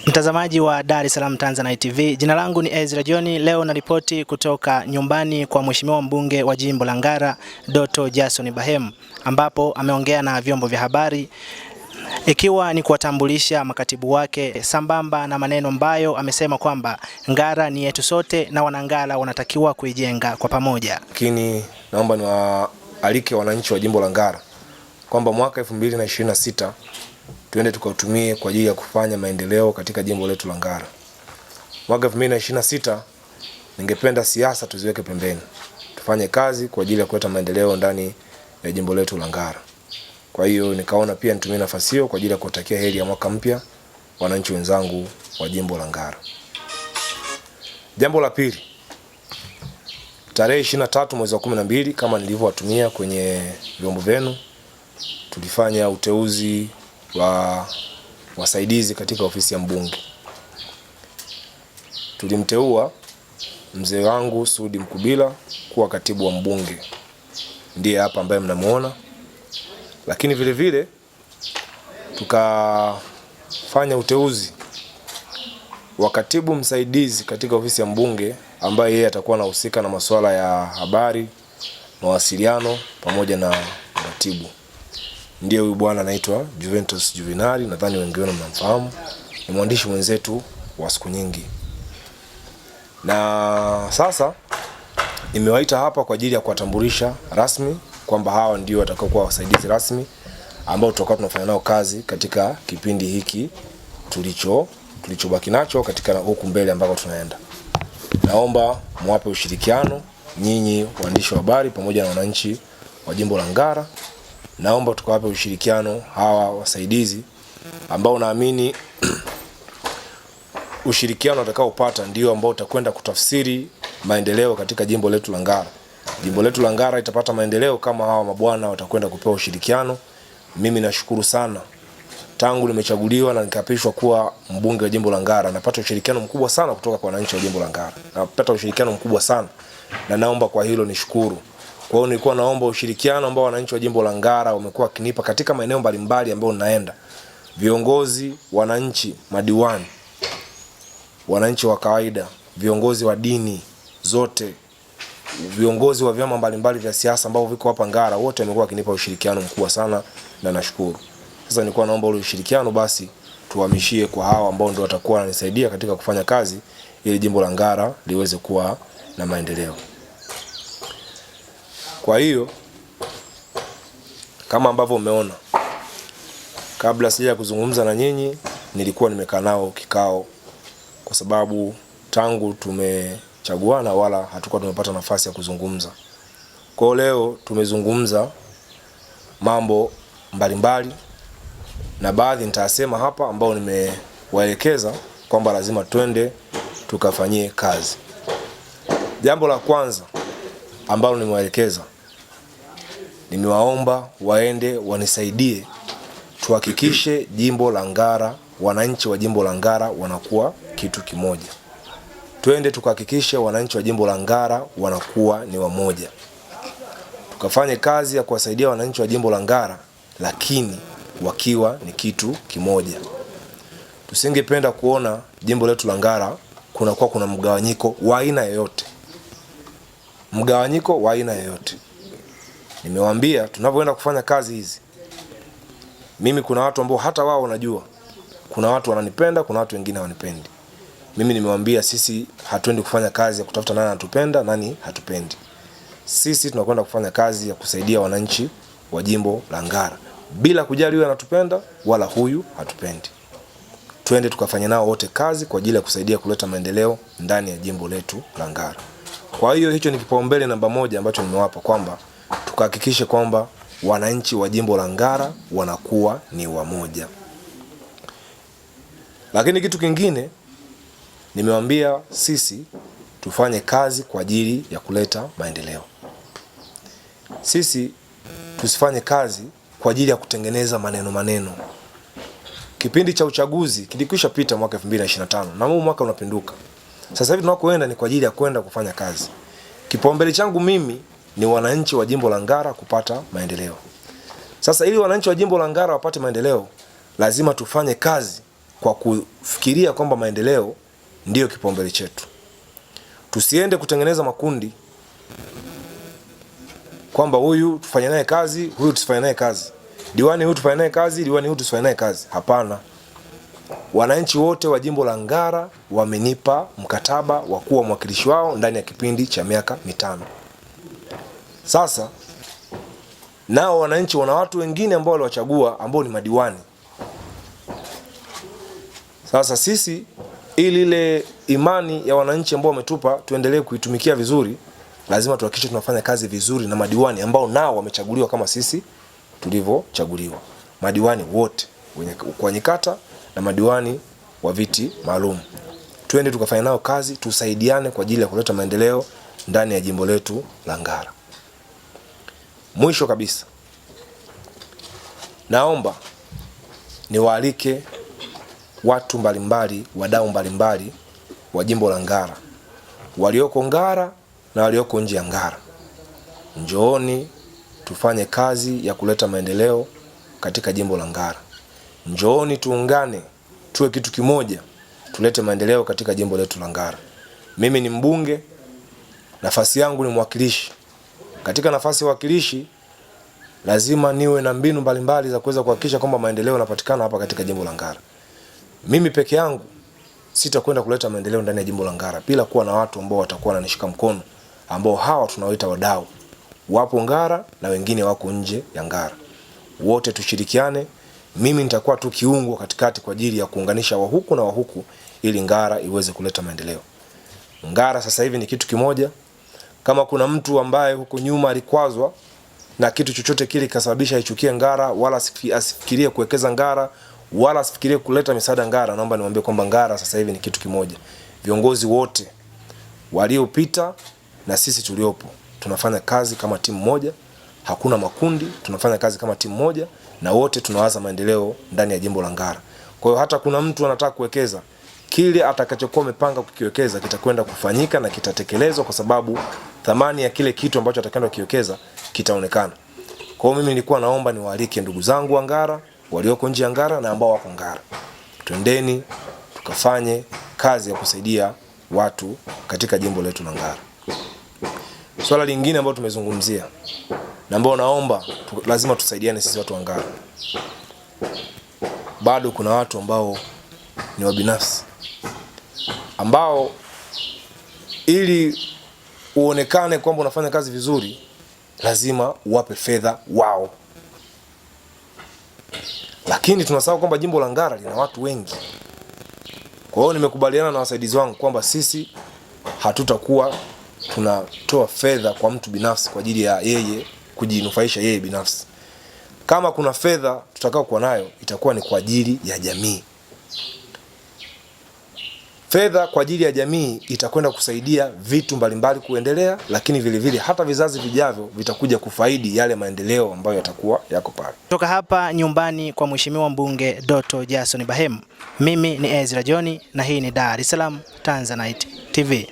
Mtazamaji wa Dar es Salaam Tanzania TV, jina langu ni Ezra John. Leo naripoti kutoka nyumbani kwa Mheshimiwa mbunge wa jimbo la Ngara, Doto Jason Bahemu, ambapo ameongea na vyombo vya habari ikiwa ni kuwatambulisha makatibu wake, sambamba na maneno ambayo amesema kwamba Ngara ni yetu sote na wanangara wanatakiwa kuijenga kwa pamoja. Lakini naomba niwaalike wananchi wa jimbo la Ngara kwamba mwaka 2026 tuende tukautumie kwa ajili ya kufanya maendeleo katika jimbo letu la Ngara. Mwaka 2026 ningependa siasa tuziweke pembeni. Tufanye kazi kwa ajili ya kuleta maendeleo ndani ya jimbo letu la Ngara. Kwa hiyo nikaona pia nitumie nafasi hiyo kwa ajili ya kutakia heri ya mwaka mpya wananchi wenzangu wa jimbo la Ngara. Jambo la pili, tarehe 23 mwezi wa 12 kama nilivyowatumia kwenye vyombo vyenu, tulifanya uteuzi wa wasaidizi katika ofisi ya mbunge. Tulimteua mzee wangu Sudi Mkubila kuwa katibu wa mbunge, ndiye hapa ambaye mnamuona. Lakini vile vile tukafanya uteuzi wa katibu msaidizi katika ofisi ya mbunge, ambaye yeye atakuwa anahusika na masuala ya habari, mawasiliano pamoja na uratibu. Ndiye huyu bwana anaitwa Juventus Juvenali, nadhani wengi wenu mnamfahamu. Ni mwandishi mwenzetu wa siku nyingi. Na sasa nimewaita hapa kwa ajili ya kuwatambulisha rasmi kwamba hawa ndio watakaokuwa wasaidizi rasmi ambao tutakuwa tunafanya nao kazi katika kipindi hiki tulichobaki nacho katika huku mbele ambako tunaenda. Naomba muwape ushirikiano nyinyi waandishi wa habari pamoja na wananchi wa jimbo la Ngara. Naomba tukawape ushirikiano hawa wasaidizi ambao naamini ushirikiano utakaopata ndio ambao utakwenda kutafsiri maendeleo katika jimbo letu la Ngara. Jimbo letu la Ngara itapata maendeleo kama hawa mabwana watakwenda kupewa ushirikiano. Mimi nashukuru sana, tangu nimechaguliwa na nikapishwa kuwa mbunge wa jimbo la Ngara, napata ushirikiano mkubwa sana kutoka kwa wananchi wa jimbo la Ngara. Napata ushirikiano mkubwa sana na naomba kwa hilo nishukuru. Kwa hiyo nilikuwa naomba ushirikiano ambao wananchi wa jimbo la Ngara wamekuwa kinipa katika maeneo mbalimbali ambayo naenda. Viongozi, wananchi, madiwani, wananchi wa kawaida, viongozi wa dini zote, viongozi wa vyama mbalimbali vya siasa ambao viko hapa Ngara, wote wamekuwa kinipa ushirikiano mkubwa sana na nashukuru. Sasa nilikuwa naomba ule ushirikiano basi tuhamishie kwa hawa ambao ndio watakuwa wananisaidia katika kufanya kazi ili jimbo la Ngara liweze kuwa na maendeleo. Kwa hiyo kama ambavyo umeona, kabla sija kuzungumza na nyinyi nilikuwa nimekaa nao kikao, kwa sababu tangu tumechaguana wala hatukuwa tumepata nafasi ya kuzungumza. Kwa leo tumezungumza mambo mbalimbali na baadhi nitasema hapa ambao nimewaelekeza kwamba lazima twende tukafanyie kazi. Jambo la kwanza ambalo nimewaelekeza, nimewaomba waende wanisaidie tuhakikishe jimbo la Ngara, wananchi wa jimbo la Ngara wanakuwa kitu kimoja. Twende tukahakikishe wananchi wa jimbo la Ngara wanakuwa ni wamoja. Tukafanye kazi ya kuwasaidia wananchi wa jimbo la Ngara lakini wakiwa ni kitu kimoja. Tusingependa kuona jimbo letu la Ngara kuna mgawanyiko wa aina yoyote. Mgawanyiko wa aina yoyote. Nimewaambia tunavyoenda kufanya kazi hizi, mimi kuna watu ambao hata wao wanajua, kuna watu wananipenda, kuna watu wengine hawanipendi. Mimi nimewaambia sisi hatuendi kufanya kazi ya kutafuta nani anatupenda, nani hatupendi. Sisi tunakwenda kufanya kazi ya kusaidia wananchi wa jimbo la Ngara bila kujali huyu anatupenda wala huyu hatupendi. Twende tukafanya nao wote kazi kwa ajili ya kusaidia kuleta maendeleo ndani ya jimbo letu la Ngara. Kwa hiyo hicho ni kipaumbele namba 1 ambacho nimewapa, kwamba tukahakikishe kwamba wananchi wa jimbo la Ngara wanakuwa ni wamoja. Lakini kitu kingine nimewaambia sisi tufanye kazi kwa ajili ya kuleta maendeleo. Sisi tusifanye kazi kwa ajili ya kutengeneza maneno. Kipindi cha uchaguzi kilikwisha pita mwaka 2025 na mwaka unapinduka. Sasa hivi tunakoenda ni kwa ajili ya kwenda kufanya kazi. Kipaumbele changu mimi ni wananchi wa jimbo la Ngara kupata maendeleo. Sasa ili wananchi wa jimbo la Ngara wapate maendeleo, lazima tufanye kazi kwa kufikiria kwamba maendeleo ndiyo kipaumbele chetu. Tusiende kutengeneza makundi kwamba huyu tufanye naye kazi, huyu tusifanye naye kazi. Diwani huyu tufanye naye kazi, diwani huyu tusifanye naye kazi. Hapana. Wananchi wote wa jimbo la Ngara wamenipa mkataba wa kuwa mwakilishi wao ndani ya kipindi cha miaka 5. Sasa nao wananchi wana watu wengine ambao waliwachagua ambao ni madiwani. Sasa sisi ili ile imani ya wananchi ambao wametupa tuendelee kuitumikia vizuri, lazima tuhakikishe tunafanya kazi vizuri na madiwani ambao nao wamechaguliwa kama sisi tulivyochaguliwa. Madiwani wote kwenye kata na madiwani wa viti maalum. Twende tukafanya nao kazi, tusaidiane kwa ajili ya kuleta maendeleo ndani ya jimbo letu la Ngara. Mwisho kabisa, naomba niwaalike watu mbalimbali, wadau mbalimbali wa jimbo la Ngara, walioko Ngara na walioko nje ya Ngara. Njooni tufanye kazi ya kuleta maendeleo katika jimbo la Ngara. Njooni tuungane, tuwe kitu kimoja, tulete maendeleo katika jimbo letu la Ngara. Mimi ni mbunge, nafasi yangu ni mwakilishi. Katika nafasi ya wakilishi lazima niwe na mbinu mbalimbali za kuweza kuhakikisha kwamba maendeleo yanapatikana hapa katika jimbo la Ngara. Mimi peke yangu sitakwenda kuleta maendeleo ndani ya jimbo la Ngara bila kuwa na watu ambao watakuwa wananishika mkono, ambao hawa tunawaita wadau. Wapo Ngara na wengine wako nje ya Ngara. Wote tushirikiane. Mimi nitakuwa tu kiungo katikati kwa ajili ya kuunganisha wa huku na wa huku ili Ngara iweze kuleta maendeleo. Ngara sasa hivi ni kitu kimoja. Kama kuna mtu ambaye huko nyuma alikwazwa na kitu chochote kile kasababisha ichukie Ngara, wala asifikirie kuwekeza Ngara, wala asifikirie kuleta misaada Ngara, naomba niwaambie kwamba Ngara sasa hivi ni kitu kimoja. Viongozi wote waliopita na sisi tuliopo tunafanya kazi kama timu moja. Hakuna makundi, tunafanya kazi kama timu moja na wote tunawaza maendeleo ndani ya jimbo la Ngara. Kwa hiyo hata kuna mtu anataka kuwekeza, kile atakachokuwa amepanga kukiwekeza kitakwenda kufanyika na kitatekelezwa, kwa sababu thamani ya kile kitu ambacho atakwenda kukiwekeza kitaonekana. Kwa hiyo mimi nilikuwa naomba niwaalike ndugu zangu wa Ngara, walioko nje ya Ngara na ambao wako Ngara. Twendeni tukafanye kazi ya kusaidia watu katika jimbo letu la Ngara. Swala lingine ambalo tumezungumzia na ambao naomba lazima tusaidiane sisi watu wa Ngara. Bado kuna watu ambao ni wabinafsi, ambao ili uonekane kwamba unafanya kazi vizuri lazima uwape fedha wao. Lakini tunasahau kwamba jimbo la Ngara lina watu wengi. Kwa hiyo nimekubaliana na wasaidizi wangu kwamba sisi hatutakuwa tunatoa fedha kwa mtu binafsi kwa ajili ya yeye kujinufaisha yeye binafsi. Kama kuna fedha tutakao kuwa nayo itakuwa ni kwa ajili ya jamii. Fedha kwa ajili ya jamii itakwenda kusaidia vitu mbalimbali kuendelea, lakini vile vile hata vizazi vijavyo vitakuja kufaidi yale maendeleo ambayo yatakuwa yako pale. Kutoka hapa nyumbani kwa Mheshimiwa Mbunge Doto Jason Bahemu, mimi ni Ezra John na hii ni Dar es Salaam Tanzanite TV.